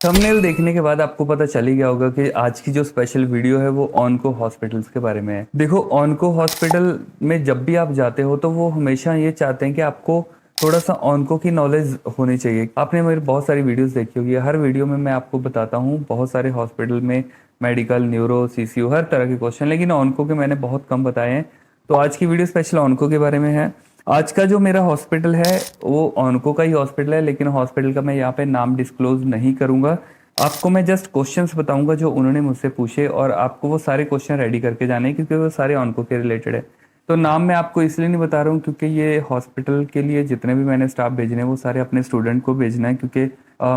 Thumbnail देखने के बाद आपको पता चल ही गया होगा कि आज की जो स्पेशल वीडियो है वो ऑनको हॉस्पिटल्स के बारे में है। देखो, ऑनको हॉस्पिटल में जब भी आप जाते हो तो वो हमेशा ये चाहते हैं कि आपको थोड़ा सा ऑनको की नॉलेज होनी चाहिए। आपने मेरी बहुत सारी वीडियोस देखी होगी, हर वीडियो में मैं आपको बताता हूँ बहुत सारे हॉस्पिटल में मेडिकल, न्यूरो, सीसीयू हर तरह के क्वेश्चन, लेकिन ऑनको के मैंने बहुत कम बताए हैं। तो आज की वीडियो स्पेशल ऑनको के बारे में है। आज का जो मेरा हॉस्पिटल है वो ऑनको का ही हॉस्पिटल है, लेकिन हॉस्पिटल का मैं यहाँ पे नाम डिस्क्लोज नहीं करूंगा। आपको मैं जस्ट क्वेश्चंस बताऊंगा जो उन्होंने मुझसे पूछे, और आपको वो सारे क्वेश्चन रेडी करके जाने हैं क्योंकि वो सारे ऑनको के रिलेटेड है। तो नाम मैं आपको इसलिए नहीं बता रहा हूँ क्योंकि ये हॉस्पिटल के लिए जितने भी मैंने स्टाफ भेजने हैं वो सारे अपने स्टूडेंट को भेजना है, क्योंकि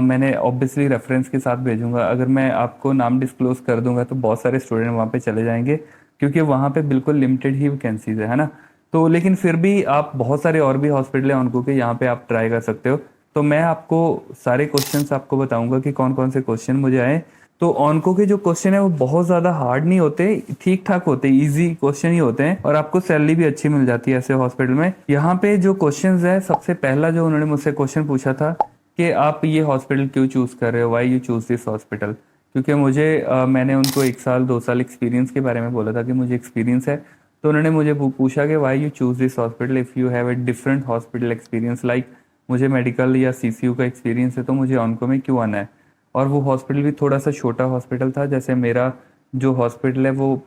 मैंने ऑब्वियसली रेफरेंस के साथ भेजूंगा। अगर मैं आपको नाम डिस्क्लोज कर दूंगा तो बहुत सारे स्टूडेंट वहाँ पे चले जाएंगे, क्योंकि वहाँ पे बिल्कुल लिमिटेड ही वैकेंसीज है ना। तो लेकिन फिर भी आप बहुत सारे और भी हॉस्पिटल है उनको के यहाँ पे आप ट्राई कर सकते हो। तो मैं आपको सारे क्वेश्चंस आपको बताऊंगा कि कौन कौन से क्वेश्चन मुझे आए। तो ऑनको के जो क्वेश्चन है वो बहुत ज़्यादा हार्ड नहीं होते, ठीक ठाक होते, इजी क्वेश्चन ही होते हैं, और आपको सैलरी भी अच्छी मिल जाती है ऐसे हॉस्पिटल में। यहाँ पे जो क्वेश्चंस है, सबसे पहला जो उन्होंने मुझसे क्वेश्चन पूछा था कि आप ये हॉस्पिटल क्यों चूज़ कर रहे हो, why you choose this hospital. क्योंकि मुझे मैंने उनको 1 साल 2 साल एक्सपीरियंस के बारे में बोला था कि मुझे एक्सपीरियंस है। तो उन्होंने मुझे पूछा कि why you choose this hospital if you have a different hospital experience, like मुझे मेडिकल या सीसीयू का एक्सपीरियंस है तो मुझे ऑनको में क्यों आना है। और वो हॉस्पिटल भी थोड़ा सा छोटा हॉस्पिटल था, जैसे मेरा जो हॉस्पिटल है वो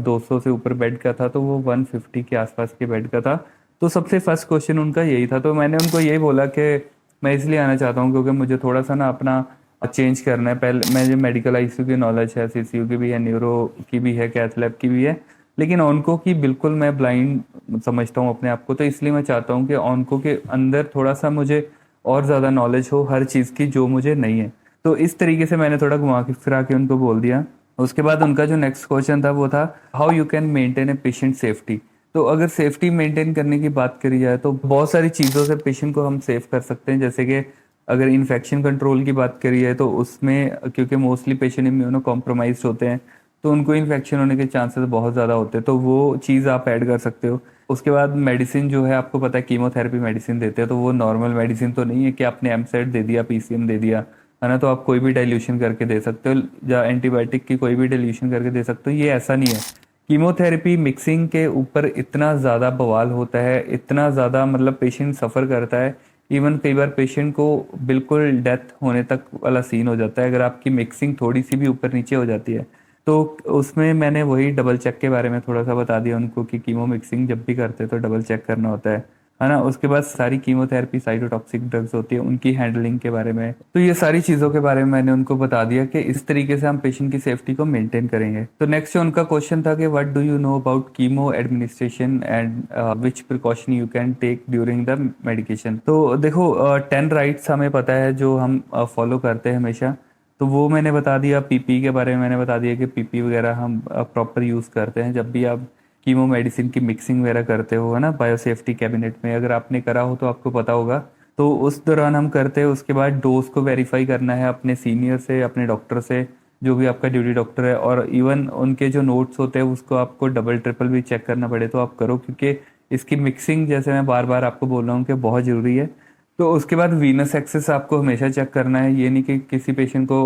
200 से ऊपर बेड का था, तो वो 150 के आसपास के बेड का था। तो सबसे फर्स्ट क्वेश्चन उनका यही था। तो मैंने उनको यही बोला कि मैं इसलिए आना चाहता हूँ क्योंकि मुझे थोड़ा सा ना अपना चेंज करना है। पहले मुझे मेडिकल आईसीयू की नॉलेज है, सीसीयू की भी है, न्यूरो की भी है, कैथ लैब की भी है, लेकिन ऑनको की बिल्कुल मैं ब्लाइंड समझता हूँ अपने आप को। तो इसलिए मैं चाहता हूँ कि ऑनको के अंदर थोड़ा सा मुझे और ज़्यादा नॉलेज हो हर चीज़ की जो मुझे नहीं है। तो इस तरीके से मैंने थोड़ा घुमा के फिरा के उनको बोल दिया। उसके बाद उनका जो नेक्स्ट क्वेश्चन था वो था how you can maintain a patient safety. तो अगर सेफ्टी मेंटेन करने की बात करी जाए तो बहुत सारी चीज़ों से पेशेंट को हम सेव कर सकते हैं। जैसे कि अगर इन्फेक्शन कंट्रोल की बात करी जाए तो उसमें, क्योंकि मोस्टली पेशेंट इम्यूनो कॉम्प्रोमाइज होते हैं तो उनको इन्फेक्शन होने के चांसेस बहुत ज़्यादा होते हैं, तो वो चीज़ आप ऐड कर सकते हो। उसके बाद मेडिसिन जो है, आपको पता है कीमोथेरेपी मेडिसिन देते हैं, तो वो नॉर्मल मेडिसिन तो नहीं है कि आपने एमसेड दे दिया, पीसीएम दे दिया, है ना। तो आप कोई भी डाइल्यूशन करके दे सकते हो, या एंटीबायोटिक की कोई भी डाइल्यूशन करके दे सकते हो, ये ऐसा नहीं है। कीमोथेरेपी मिक्सिंग के ऊपर इतना ज़्यादा बवाल होता है, इतना ज़्यादा मतलब पेशेंट सफ़र करता है। इवन कई बार पेशेंट को बिल्कुल डेथ होने तक वाला सीन हो जाता है अगर आपकी मिक्सिंग थोड़ी सी भी ऊपर नीचे हो जाती है। तो उसमें मैंने वही डबल चेक के बारे में थोड़ा सा बता दिया उनको कि कीमो मिक्सिंग जब भी करते हैं तो डबल चेक करना होता है ना। उसके बाद सारी कीमोथेरेपी साइटोटॉक्सिक ड्रग्स होती है उनकी हैंडलिंग के बारे में, तो ये सारी चीज़ों के बारे में मैंने उनको बता दिया कि इस तरीके से हम पेशेंट की सेफ्टी को मेंटेन करेंगे। तो नेक्स्ट उनका क्वेश्चन था कि what do you know about chemo administration and which precaution you can take during the medication. तो देखो, 10 राइट्स हमें पता है जो हम फॉलो करते हैं हमेशा। तो वो मैंने बता दिया। पीपी के बारे में मैंने बता दिया कि पीपी वगैरह हम प्रॉपर यूज़ करते हैं जब भी आप कीमो मेडिसिन की मिक्सिंग वगैरह करते हो, है ना। बायोसेफ्टी कैबिनेट में अगर आपने करा हो तो आपको पता होगा, तो उस दौरान हम करते हैं। उसके बाद डोज को वेरीफाई करना है अपने सीनियर से, अपने डॉक्टर से, जो भी आपका ड्यूटी डॉक्टर है, और इवन उनके जो नोट्स होते हैं उसको आपको डबल ट्रिपल भी चेक करना पड़े तो आप करो, क्योंकि इसकी मिक्सिंग, जैसे मैं बार बार आपको बोल रहा हूँ, कि बहुत ज़रूरी है। तो उसके बाद वीनस एक्सेस आपको हमेशा चेक करना है। ये नहीं कि किसी पेशेंट को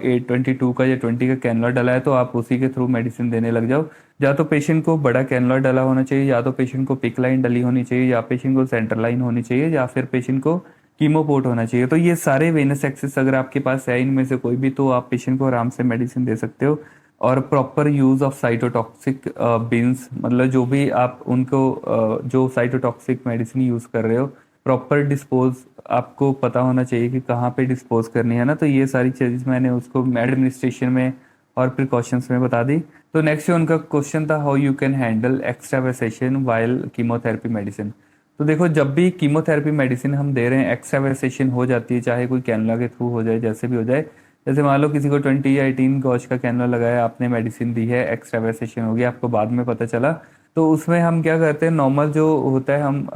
822 का या 20 का कैनुला डला है तो आप उसी के थ्रू मेडिसिन देने लग जाओ। या तो पेशेंट को बड़ा कैनुला डला होना चाहिए, या तो पेशेंट को पिक लाइन डली होनी चाहिए, या पेशेंट को सेंटर लाइन होनी चाहिए, या फिर पेशेंट को कीमोपोर्ट होना चाहिए। तो ये सारे वेनस एक्सेस अगर आपके पास है इनमें से कोई भी, तो आप पेशेंट को आराम से मेडिसिन दे सकते हो। और proper use of cytotoxic beans, मतलब जो भी आप उनको जो साइटोटॉक्सिक मेडिसिन यूज़ कर रहे हो, प्रॉपर डिस्पोज आपको पता होना चाहिए कि कहाँ पे डिस्पोज करनी है ना। तो ये सारी चीज़ मैंने उसको एडमिनिस्ट्रेशन में और प्रिकॉशंस में बता दी। तो नेक्स्ट उनका क्वेश्चन था how you can handle extravasation while chemotherapy medicine. तो देखो, जब भी कीमोथेरेपी मेडिसिन हम दे रहे हैं, एक्स्ट्रावेसेशन हो जाती है, चाहे कोई कैनुला के थ्रू हो जाए, जैसे भी हो जाए। जैसे मान लो किसी को 20 या 18 गॉज का कैनुला लगाया, आपने मेडिसिन दी है, एक्स्ट्रावेसेशन हो गया, आपको बाद में पता चला। तो उसमें हम क्या करते हैं, नॉर्मल जो होता है हम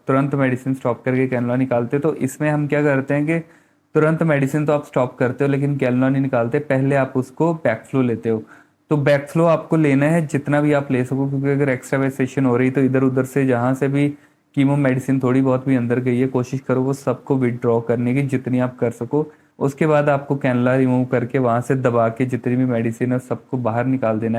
तुरंत मेडिसिन स्टॉप करके कैनुला निकालते हैं। तो इसमें हम क्या करते हैं कि तुरंत मेडिसिन तो आप स्टॉप करते हो लेकिन कैनुला नहीं निकालते, पहले आप उसको बैकफ्लो लेते हो। तो बैकफ्लो आपको लेना है जितना भी आप ले सको, क्योंकि अगर एक्स्ट्रावेसेशन हो रही तो इधर उधर से जहाँ से भी कीमो मेडिसिन थोड़ी बहुत भी अंदर गई है, कोशिश करो वो सबको विदड्रॉ करने की जितनी आप कर सको। उसके बाद आपको कैनला रिमूव करके वहां से दबा के जितनी भी मेडिसिन है सबको बाहर निकाल देना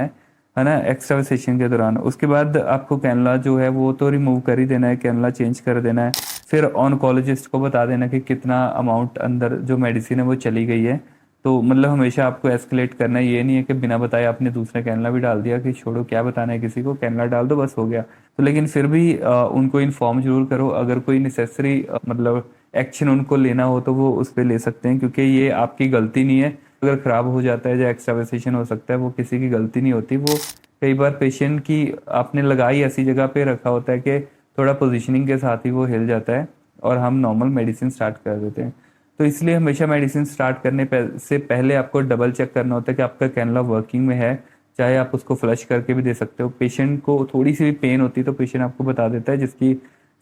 है ना, एक्स्ट्रा सेशन के दौरान। उसके बाद आपको कैनला जो है वो तो रिमूव कर ही देना है, कैनला चेंज कर देना है। फिर ऑनकोलॉजिस्ट को बता देना कि कितना अमाउंट अंदर जो मेडिसिन है वो चली गई है। तो मतलब हमेशा आपको एस्केलेट करना है, ये नहीं है कि बिना बताए आपने दूसरा कैनला भी डाल दिया कि छोड़ो क्या बताना है किसी को, कैनला डाल दो बस हो गया। तो लेकिन फिर भी उनको इन्फॉर्म जरूर करो, अगर कोई नेसेसरी मतलब एक्शन उनको लेना हो तो वो उस पर ले सकते हैं, क्योंकि ये आपकी गलती नहीं है। अगर खराब हो जाता है या एक्स्ट्रावेसेशन हो सकता है, वो किसी की गलती नहीं होती। वो कई बार पेशेंट की आपने लगाई ऐसी जगह पे रखा होता है कि थोड़ा पोजीशनिंग के साथ ही वो हिल जाता है और हम नॉर्मल मेडिसिन स्टार्ट कर देते हैं। तो इसलिए हमेशा मेडिसिन स्टार्ट करने से पहले आपको डबल चेक करना होता है कि आपका कैनला वर्किंग में है। चाहे आप उसको फ्लश करके भी दे सकते हो। पेशेंट को थोड़ी सी भी पेन होती है तो पेशेंट आपको बता देता है, जिसकी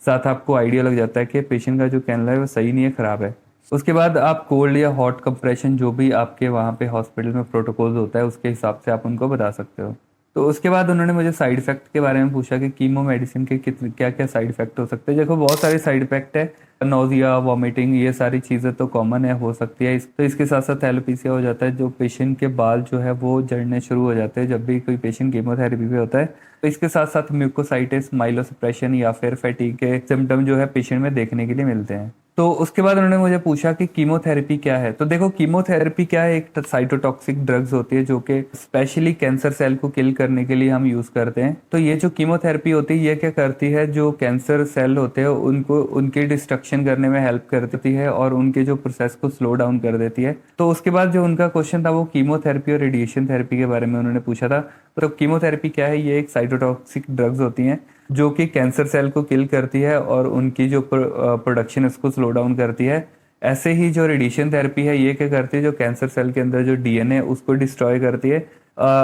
साथ आपको आइडिया लग जाता है कि पेशेंट का जो कैनला है वो सही नहीं है, खराब है। उसके बाद आप कोल्ड या हॉट कंप्रेशन जो भी आपके वहाँ पे हॉस्पिटल में प्रोटोकॉल्स होता है उसके हिसाब से आप उनको बता सकते हो। तो उसके बाद उन्होंने मुझे साइड इफेक्ट के बारे में पूछा कि कीमो मेडिसिन के कितने क्या क्या साइड इफेक्ट हो सकते हैं। देखो बहुत सारे साइड इफेक्ट है, नोजिया, वॉमिटिंग, ये सारी चीज़ें तो कॉमन है, हो सकती है। तो इसके साथ साथ एलोपेशिया हो जाता है, जो पेशेंट के बाल जो है वो झड़ने शुरू हो जाते हैं जब भी कोई पेशेंट कीमोथेरेपी पे होता है। तो इसके साथ साथ म्यूकोसाइटिस, माइलोसप्रेशन या फिर फैटीग के सिम्टम जो है पेशेंट में देखने के लिए मिलते हैं। तो उसके बाद उन्होंने मुझे पूछा कि कीमोथेरेपी क्या है। तो देखो कीमोथेरेपी क्या है, एक साइटोटॉक्सिक ड्रग्स होती है जो कि स्पेशली कैंसर सेल को किल करने के लिए हम यूज करते हैं। तो ये जो कीमोथेरेपी होती है ये क्या करती है, जो कैंसर सेल होते हैं उनको उनकी डिस्ट्रक्शन करने में हेल्प करती है और उनके जो प्रोसेस को स्लो डाउन कर देती है। तो उसके बाद जो उनका क्वेश्चन था वो कीमोथेरेपी और रेडिएशन थेरेपी के बारे में उन्होंने पूछा था। तो कीमोथेरेपी क्या है, ये एक साइटोटॉक्सिक ड्रग्स होती हैं जो कि कैंसर सेल को किल करती है और उनकी जो प्रोडक्शन उसको स्लो डाउन करती है। ऐसे ही जो रेडिएशन थेरेपी है ये क्या करती है, जो कैंसर सेल के अंदर जो डीएनए उसको डिस्ट्रॉय करती है।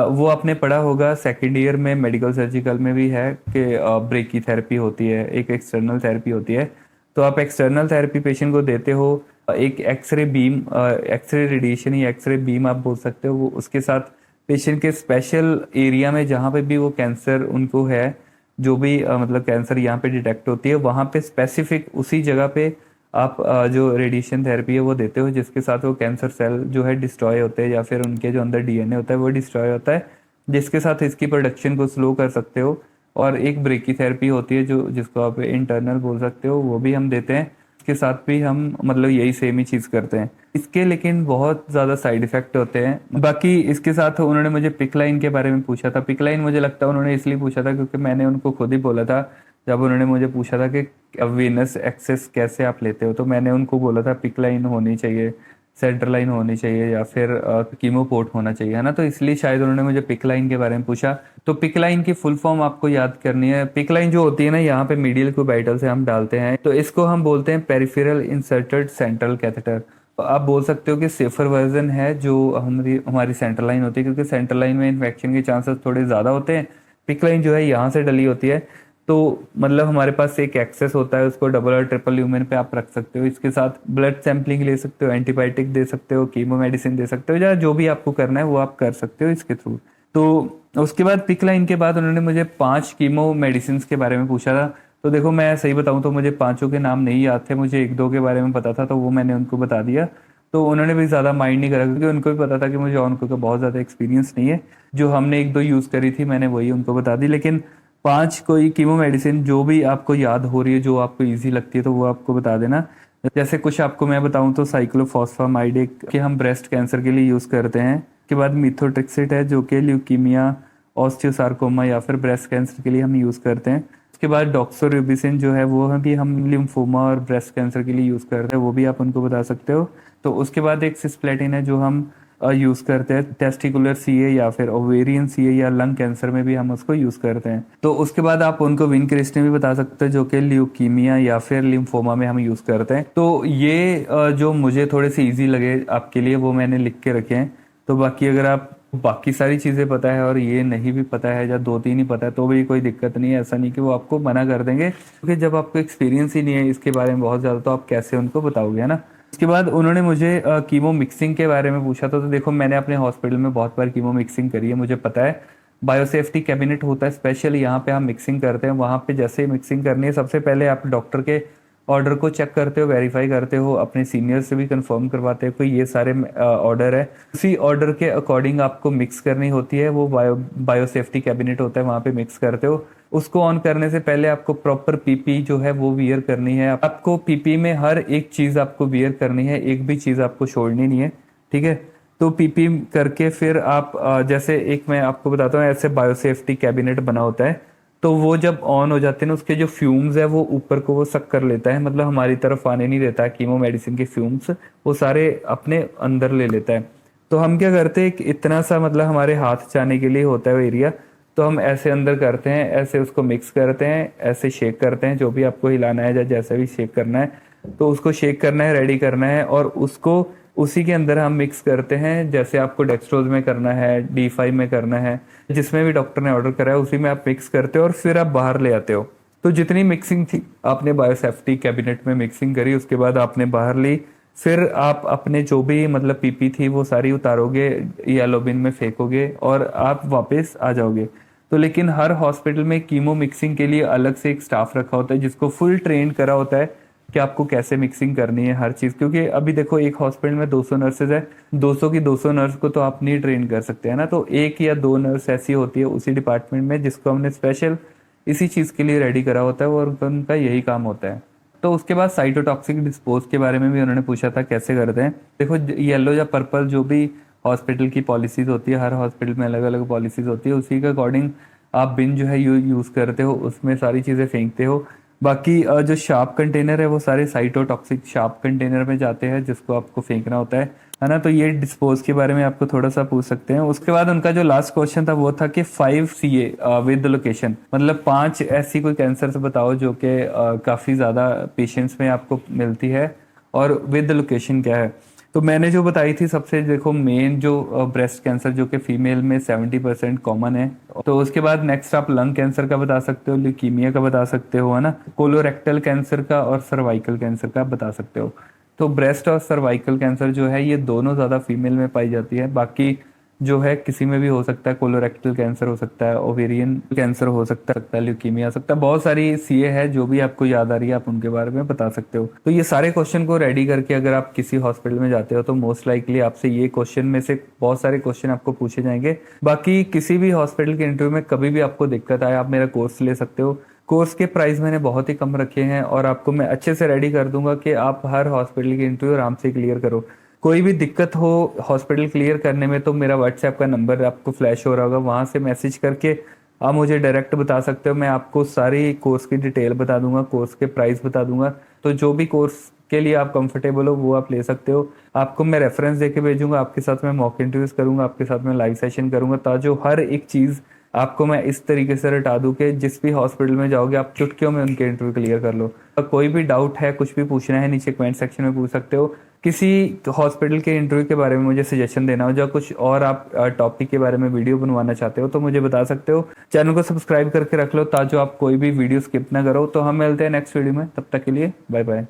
वो आपने पढ़ा होगा सेकेंड ईयर में मेडिकल सर्जिकल में भी है कि ब्रेकी थेरेपी होती है, एक एक्सटर्नल थेरेपी होती है। तो आप एक्सटर्नल थेरेपी पेशेंट को देते हो, एक एक्सरे बीम, एक्सरे रेडिएशन या एक्सरे बीम आप बोल सकते हो, वो उसके साथ पेशेंट के स्पेशल एरिया में जहाँ पे भी वो कैंसर उनको है, जो भी मतलब कैंसर यहाँ पे डिटेक्ट होती है वहाँ पे स्पेसिफिक उसी जगह पे आप जो रेडिएशन थेरेपी है वो देते हो, जिसके साथ वो कैंसर सेल जो है डिस्ट्रॉय होते हैं या फिर उनके जो अंदर डीएनए होता है वो डिस्ट्रॉय होता है, जिसके साथ इसकी प्रोडक्शन को स्लो कर सकते हो। और एक ब्रेकी थेरेपी होती है जो जिसको आप इंटरनल बोल सकते हो, वो भी हम देते हैं। इसके साथ भी हम मतलब यही सेम ही चीज़ करते हैं। इसके लेकिन बहुत ज़्यादा साइड इफेक्ट होते हैं। बाकी इसके साथ उन्होंने मुझे पिकलाइन के बारे में पूछा था। पिकलाइन मुझे लगता है उन्होंने इसलिए पूछा था क्योंकि मैंने उनको खुद ही बोला था, जब उन्होंने मुझे पूछा था कि वेनस एक्सेस कैसे आप लेते हो, तो मैंने उनको बोला था पिकलाइन होनी चाहिए, सेंट्रल लाइन होनी चाहिए या फिर कीमो पोर्ट होना चाहिए, है ना। तो इसलिए शायद उन्होंने मुझे पिकलाइन के बारे में पूछा। तो पिकलाइन की फुल फॉर्म आपको याद करनी है। पिकलाइन जो होती है ना, यहाँ पे मीडियल क्यूबाइटल से हम डालते हैं, तो इसको हम बोलते हैं पेरिफेरल इंसर्टेड सेंट्रल कैथेटर। आप बोल सकते हो कि सेफर वर्जन है जो हमारी सेंट्रल लाइन होती है, क्योंकि सेंट्रल लाइन में इन्फेक्शन के चांसेस थोड़े ज़्यादा होते हैं। पिकलाइन जो है यहाँ से डली होती है, तो मतलब हमारे पास एक एक्सेस होता है, उसको डबल और ट्रिपल ल्यूमेन पे आप रख सकते हो। इसके साथ ब्लड सैंपलिंग ले सकते हो, एंटीबायोटिक दे सकते हो, कीमो मेडिसिन दे सकते हो, या जो भी आपको करना है वो आप कर सकते हो इसके थ्रू। तो उसके बाद पिकलाइन के बाद उन्होंने मुझे 5 कीमो मेडिसिन के बारे में पूछा था। तो देखो मैं सही बताऊं तो मुझे पांचों के नाम नहीं याद थे, मुझे एक दो के बारे में पता था, तो वो मैंने उनको बता दिया। तो उन्होंने भी ज़्यादा माइंड नहीं करा क्योंकि उनको भी पता था कि मुझे ऑनको का बहुत ज़्यादा एक्सपीरियंस नहीं है। जो हमने एक दो यूज़ करी थी मैंने वही उनको बता दी। लेकिन 5 कोई कीमो मेडिसिन जो भी आपको याद हो रही है, जो आपको ईजी लगती है, तो वो आपको बता देना। जैसे कुछ आपको मैं बताऊं तो साइक्लोफॉस्फामाइड एक कि हम ब्रेस्ट कैंसर के लिए यूज़ करते हैं। के बाद मिथोट्रिक्सिट है जो कि ल्यूकीमिया, ऑस्टियोसार्कोमा या फिर ब्रेस्ट कैंसर के लिए हम यूज़ करते हैं। उसके बाद डॉक्सोरिबोसिन जो है वो भी हम लिम्फोमा और ब्रेस्ट कैंसर के लिए यूज़ करते हैं, वो भी आप उनको बता सकते हो। तो उसके बाद एक सिस्प्लेटिन है जो हम यूज़ करते हैं टेस्टिकुलर सीए या फिर ओवेरियन सीए या लंग कैंसर में भी हम उसको यूज़ करते हैं। तो उसके बाद आप उनको विनक्रिस्टिन भी बता सकते हैं जो कि ल्यूकीमिया या फिर लिम्फोमा में हम यूज़ करते हैं। तो ये जो मुझे थोड़े से ईजी लगे आपके लिए वो मैंने लिख के रखे हैं। तो बाकी अगर आप बाकी सारी चीज़ें पता है और ये नहीं भी पता है या 2-3 ही पता है तो भी कोई दिक्कत नहीं है। ऐसा नहीं कि वो आपको मना कर देंगे, क्योंकि जब आपको एक्सपीरियंस ही नहीं है इसके बारे में बहुत ज़्यादा तो आप कैसे उनको बताओगे, है ना। उसके बाद उन्होंने मुझे कीमो मिक्सिंग के बारे में पूछा था। तो देखो मैंने अपने हॉस्पिटल में बहुत बार कीमो मिक्सिंग करी है, मुझे पता है। बायोसेफ्टी कैबिनेट होता है स्पेशल, यहाँ पे हम मिक्सिंग करते हैं। वहाँ पे जैसे ही मिक्सिंग करनी है, सबसे पहले आप डॉक्टर के ऑर्डर को चेक करते हो, वेरीफाई करते हो, अपने सीनियर से भी कंफर्म करवाते हो कि ये सारे ऑर्डर है। उसी ऑर्डर के अकॉर्डिंग आपको मिक्स करनी होती है, वो बायोसेफ्टी कैबिनेट होता है, वहाँ पे मिक्स करते हो। उसको ऑन करने से पहले आपको प्रॉपर पीपी जो है वो वियर करनी है। आपको पीपी में हर एक चीज़ आपको वियर करनी है, एक भी चीज़ आपको छोड़नी नहीं है, ठीक है। तो पीपी करके फिर आप जैसे एक मैं आपको बताता हूँ, ऐसे बायोसेफ्टी कैबिनेट बना होता है, तो वो जब ऑन हो जाते हैं ना, उसके जो फ्यूम्स है वो ऊपर को वो सक कर लेता है, मतलब हमारी तरफ आने नहीं देता है। कीमो मेडिसिन के फ्यूम्स वो सारे अपने अंदर ले लेता है। तो हम क्या करते हैं, इतना सा मतलब हमारे हाथ जाने के लिए होता है वो एरिया, तो हम ऐसे अंदर करते हैं, ऐसे उसको मिक्स करते हैं, ऐसे शेक करते हैं, जो भी आपको हिलाना है या जैसा भी शेक करना है, तो उसको शेक करना है, रेडी करना है, और उसको उसी के अंदर हम मिक्स करते हैं। जैसे आपको डेक्सट्रोज में करना है, D5 में करना है, जिसमें भी डॉक्टर ने ऑर्डर करा है उसी में आप मिक्स करते हो और फिर आप बाहर ले आते हो। तो जितनी मिक्सिंग थी आपने बायोसेफ्टी कैबिनेट में मिक्सिंग करी, उसके बाद आपने बाहर ली, फिर आप अपने जो भी मतलब पीपी थी वो सारी उतारोगे, येलो बिन में फेंकोगे और आप वापस आ जाओगे। तो लेकिन हर हॉस्पिटल में कीमो मिक्सिंग के लिए अलग से एक स्टाफ रखा होता है, जिसको फुल ट्रेन करा होता है कि आपको कैसे मिक्सिंग करनी है हर चीज़। क्योंकि अभी देखो एक हॉस्पिटल में 200 नर्सेज है, 200 की 200 नर्स को तो आप नहीं ट्रेन कर सकते हैं ना, तो एक या दो नर्स ऐसी होती है उसी डिपार्टमेंट में जिसको हमने स्पेशल इसी चीज़ के लिए रेडी करा होता है, और उनका यही काम होता है। तो उसके बाद साइटोटॉक्सिक डिस्पोज के बारे में भी उन्होंने पूछा था कैसे करते हैं। देखो येलो या पर्पल जो भी हॉस्पिटल की पॉलिसीज होती है, हर हॉस्पिटल में अलग अलग पॉलिसीज होती है, उसी के अकॉर्डिंग आप बिन जो है यूज़ करते हो, उसमें सारी चीज़ें फेंकते हो। बाकी जो शार्प कंटेनर है वो सारे साइटोटॉक्सिक शार्प कंटेनर में जाते हैं, जिसको आपको फेंकना होता है ना। तो ये डिस्पोज के बारे में आपको थोड़ा सा पूछ सकते हैं। उसके बाद उनका जो लास्ट क्वेश्चन था वो था कि 5 CA विद लोकेशन, मतलब 5 ऐसी कोई कैंसर से बताओ जो कि काफ़ी ज़्यादा पेशेंट्स में आपको मिलती है, और विद लोकेशन क्या है। तो मैंने जो बताई थी सबसे, देखो मेन जो ब्रेस्ट कैंसर जो कि फीमेल में 70% कॉमन है। तो उसके बाद नेक्स्ट आप लंग कैंसर का बता सकते हो, ल्यूकीमिया का बता सकते हो, है ना, कोलोरेक्टल कैंसर का और सर्वाइकल कैंसर का बता सकते हो। तो ब्रेस्ट और सर्वाइकल कैंसर जो है ये दोनों ज़्यादा फीमेल में पाई जाती है, बाकी जो है किसी में भी हो सकता है, कोलोरेक्टल कैंसर हो सकता है, ओवेरियन कैंसर हो सकता है, ल्यूकीमिया हो सकता है, बहुत सारी सीए है, जो भी आपको याद आ रही है आप उनके बारे में बता सकते हो। तो ये सारे क्वेश्चन को रेडी करके अगर आप किसी हॉस्पिटल में जाते हो तो मोस्ट लाइकली आपसे ये क्वेश्चन में से बहुत सारे क्वेश्चन आपको पूछे जाएंगे। बाकी किसी भी हॉस्पिटल के इंटरव्यू में कभी भी आपको दिक्कत आए, आप मेरा कोर्स ले सकते हो। कोर्स के प्राइस मैंने बहुत ही कम रखे हैं, और आपको मैं अच्छे से रेडी कर दूंगा कि आप हर हॉस्पिटल के इंटरव्यू आराम से क्लियर करो। कोई भी दिक्कत हो हॉस्पिटल क्लियर करने में तो मेरा व्हाट्सएप का नंबर आपको फ्लैश हो रहा होगा, वहाँ से मैसेज करके आप मुझे डायरेक्ट बता सकते हो। मैं आपको सारी कोर्स की डिटेल बता दूंगा, कोर्स के प्राइस बता दूंगा। तो जो भी कोर्स के लिए आप कंफर्टेबल हो वो आप ले सकते हो। आपको मैं रेफरेंस देके भेजूंगा, आपके साथ मैं मॉक इंटरव्यूज करूंगा, आपके साथ मैं लाइव सेशन करूंगा, ताकि हर एक चीज़ आपको मैं इस तरीके से रटा दूं कि जिस भी हॉस्पिटल में जाओगे आप चुटकियों में उनके इंटरव्यू क्लियर कर लो। और कोई भी डाउट है, कुछ भी पूछना है, नीचे कमेंट सेक्शन में पूछ सकते हो। किसी हॉस्पिटल के इंटरव्यू के बारे में मुझे सजेशन देना हो, या कुछ और आप टॉपिक के बारे में वीडियो बनवाना चाहते हो तो मुझे बता सकते हो। चैनल को सब्सक्राइब करके रख लो ताकि आप कोई भी वीडियो स्किप ना करो। तो हम मिलते हैं नेक्स्ट वीडियो में, तब तक के लिए बाय बाय।